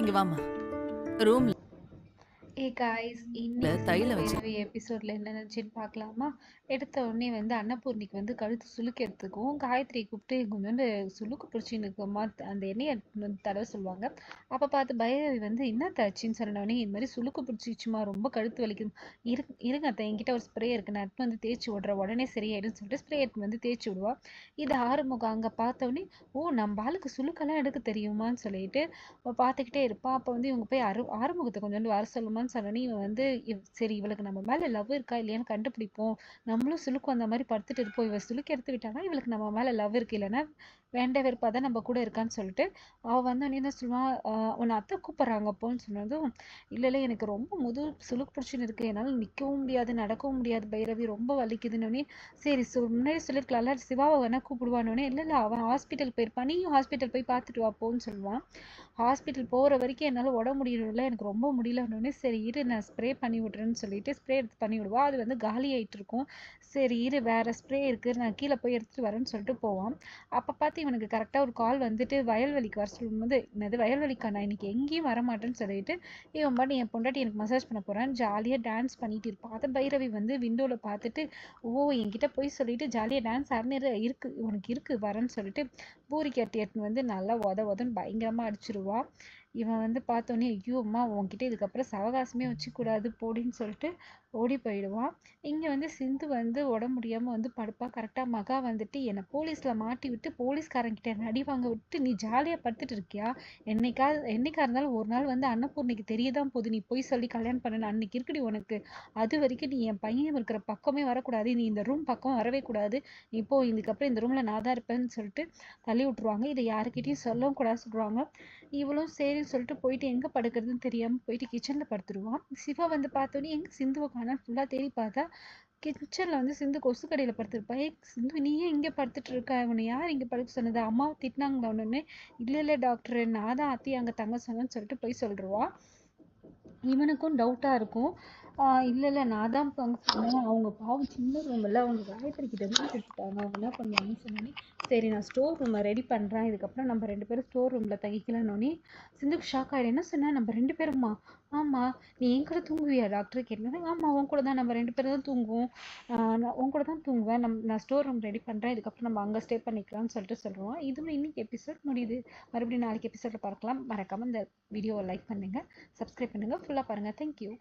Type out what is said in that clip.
இங்க வாம்மா. ரூம்ல ஏ காய்ஸ், இன்னைக்கு சிந்து தைலம் வச்சு பைரவி எபிசோட்ல என்ன நடந்துச்சுன்னு பார்க்கலாமா? எடுத்த உடனே வந்து அன்னபூர்ணிக்கு வந்து கழுத்து சுளுக்கு காயத்ரியை கூப்பிட்டு கொஞ்சோண்டு சுளுக்கு பிடிச்சின்னு இருக்குமா அந்த எண்ணெயை எடுத்துன்னு வந்து தடவை சொல்லுவாங்க. அப்போ பார்த்து பைரவி வந்து என்ன தச்சுன்னு சொன்னோடனே இது மாதிரி சுளுக்கு பிடிச்சிச்சுமா, ரொம்ப கழுத்து வலிக்குது. இருங்க அத்தை, என்கிட்ட ஒரு ஸ்ப்ரே இருக்கு, நான் எடுத்து வந்து தேய்ச்சி விட்றேன், உடனே சரியாயிடுன்னு சொல்லிட்டு ஸ்ப்ரே எடுத்து வந்து தேய்ச்சி விடுவா. இது ஆறுமுகம் அங்கே பார்த்தோன்னே, ஓ நம்ம ஆளுக்கு சுளுக்கெல்லாம் எடுக்க தெரியுமான்னு சொல்லிட்டு பார்த்துக்கிட்டே இருப்பான். அப்போ வந்து இவங்க போய் ஆறுமுகத்தை கொஞ்சோண்டு வர சொல்லுமான்னு சொன்னோன்னே இவன் வந்து சரி இவளுக்கு நம்ம மேலே லவ் இருக்கா இல்லையான்னு கண்டுபிடிப்போம், நம்மளும் சுளுக்கு அந்த மாதிரி படுத்துட்டு இருப்போம், இவள் சுளுக்கு எடுத்து விட்டானா இவளுக்கு நம்ம மேலே லவ் இருக்கு, இல்லைன்னா வேண்ட வெறுப்பா தான் நம்ம கூட இருக்கான்னு சொல்லிட்டு அவள் வந்து உடனே தான் சொல்லுவான், உன்னை அத்தை கூப்பிட்றாங்க அப்போன்னு சொன்னதும், இல்லை இல்லை எனக்கு ரொம்ப சுளுக்கு பிடிச்சின்னு இருக்கு, என்னால் நிற்கவும் முடியாது நடக்கவும் முடியாது பைரவி, ரொம்ப வலிக்குதுன்னு. சரி முன்னாடி சொல்லியிருக்கலாம்ல, சிவாவை வேணா கூப்பிடுவானோடனே, இல்லை இல்லை அவன் ஹாஸ்பிட்டல் போயிருப்பான், நீயும் ஹாஸ்பிட்டல் போய் பார்த்துட்டு வாப்போன்னு சொல்லுவான். ஹாஸ்பிட்டல் போகிற வரைக்கும் என்னால் உடம்பு முடியல, எனக்கு ரொம்ப முடியலன்னொடனே சரி இரு நான் ஸ்ப்ரே பண்ணி விட்றேன்னு சொல்லிட்டு ஸ்ப்ரே எடுத்து பண்ணி விடுவா. அது வந்து காலி ஆகிட்டு இருக்கும். சரி இரு வேறு ஸ்ப்ரே இருக்குது, நான் கீழே போய் எடுத்துகிட்டு வரேன்னு சொல்லிட்டு போவான். அப்போ பார்த்து இவனுக்கு கரெக்டாக ஒரு கால் வந்துட்டு வயல்வெளிக்கு வர சொல்லும்போது, என்னது வயல்வெளிக்கா, நான் இன்னைக்கு எங்கேயும் வரமாட்டேன்னு சொல்லிட்டு இவன் பாட்டு என் பொண்டாட்டி எனக்கு மசாஜ் பண்ண போகிறான்னு ஜாலியாக டான்ஸ் பண்ணிட்டு இருப்பான். அதை பைரவி வந்து விண்டோவில் பார்த்துட்டு, ஓ என்கிட்ட போய் சொல்லிட்டு ஜாலியாக டான்ஸ் ஆடினு இருக்கு உனக்கு இருக்கு வரேன்னு சொல்லிட்டு பூரி கட்டி எடுத்துன்னு வந்து நல்லா உதன்னு பயங்கரமாக அடிச்சிருவா. இவன் வந்து பார்த்தோன்னே, ஐயோ அம்மா உன்கிட்ட இதுக்கப்புறம் சவகாசமே வச்சுக்கூடாது போடின்னு சொல்லிட்டு ஓடி போயிடுவான். இங்கே வந்து சிந்து வந்து உடம்பு முடியாமல் வந்து படுப்பா. கரெக்டாக மகா வந்துட்டு என்னை போலீஸில் மாட்டி விட்டு போலீஸ்காரங்கிட்ட என்னை அடி வாங்க விட்டு நீ ஜாலியாக படுத்துட்டு இருக்கியா, என்னைக்கா இருந்தாலும் ஒரு நாள் வந்து அன்னபூர்ணிக்கு தெரியதான் போகுது, நீ போய் சொல்லி கல்யாணம் பண்ணணும், அன்னைக்கு இருக்குடி உனக்கு, அது வரைக்கும் நீ என் பையன் இருக்கிற பக்கமே வரக்கூடாது, நீ இந்த ரூம் பக்கம் வரவே கூடாது, நீ போ, இதுக்கப்புறம் இந்த ரூமில் நான் தான் இருப்பேன்னு சொல்லிட்டு தள்ளி விட்டுருவாங்க. இதை யாருக்கிட்டையும் சொல்லவும் கூடாது சொல்லுவாங்க. இவளும் சரின்னு சொல்லிட்டு போயிட்டு எங்கே படுக்கிறதுன்னு தெரியாமல் போயிட்டு கிச்சனில் படுத்துருவான். சிவா வந்து பார்த்தோன்னே எங்கே சிந்துவை காணோன்னு ஃபுல்லாக தேடி பார்த்தா கிச்சனில் வந்து சிந்து கொசு கடையில் படுத்துருப்பா. சிந்து நீ ஏன் இங்கே படுத்துட்டு இருக்க, அவனை யார் இங்கே படுக்க சொன்னது, அம்மாவை திட்டினாங்களா ஒன்று, இல்லை இல்லை டாக்டர் நான் தான் அத்தி அங்கே தங்க சொன்னேன்னு சொல்லிட்டு போய் சொல்லிடுவா. இவனுக்கும் டவுட்டாக இருக்கும். இல்லை இல்லை நான் தான் சொன்னேன், அவங்க பாவம் சின்ன ரூம் இல்லை, அவங்க காயத்ரி கிட்ட இருந்து கொடுத்துட்டாங்க, அவங்க என்ன பண்ணுவாங்கன்னு சொன்னோன்னே சரி நான் ஸ்டோர் ரூமை ரெடி பண்ணுறேன், இதுக்கப்புறம் நம்ம 2 பேரும் ஸ்டோர் ரூமில் தங்கிக்கலான்னொன்னே சிந்துக்கு ஷாக் ஆகிடு. என்ன சொன்னேன் நம்ம 2 பேருமா, ஆமாம் நீ என் கூட தூங்குவியா டாக்டர் கேட்டேன். ஆமாம் உன் கூட தான், நம்ம 2 பேரும் தான் தூங்குவோம், நான் உன் கூட தான் தூங்குவேன், நான் ஸ்டோர் ரூம் ரெடி பண்ணுறேன், இதுக்கப்புறம் நம்ம அங்கே ஸ்டே பண்ணிக்கலாம்னு சொல்லிட்டு சொல்லுவோம். இதுவும் இன்னைக்கு எபிசோட் முடியுது. மறுபடியும் நாளைக்கு எபிசோடில் பார்க்கலாம். மறக்காமல் இந்த வீடியோவை லைக் பண்ணுங்கள், சப்ஸ்கிரைப் பண்ணுங்கள், ஃபுல்லாக பாருங்கள். தேங்க்யூ.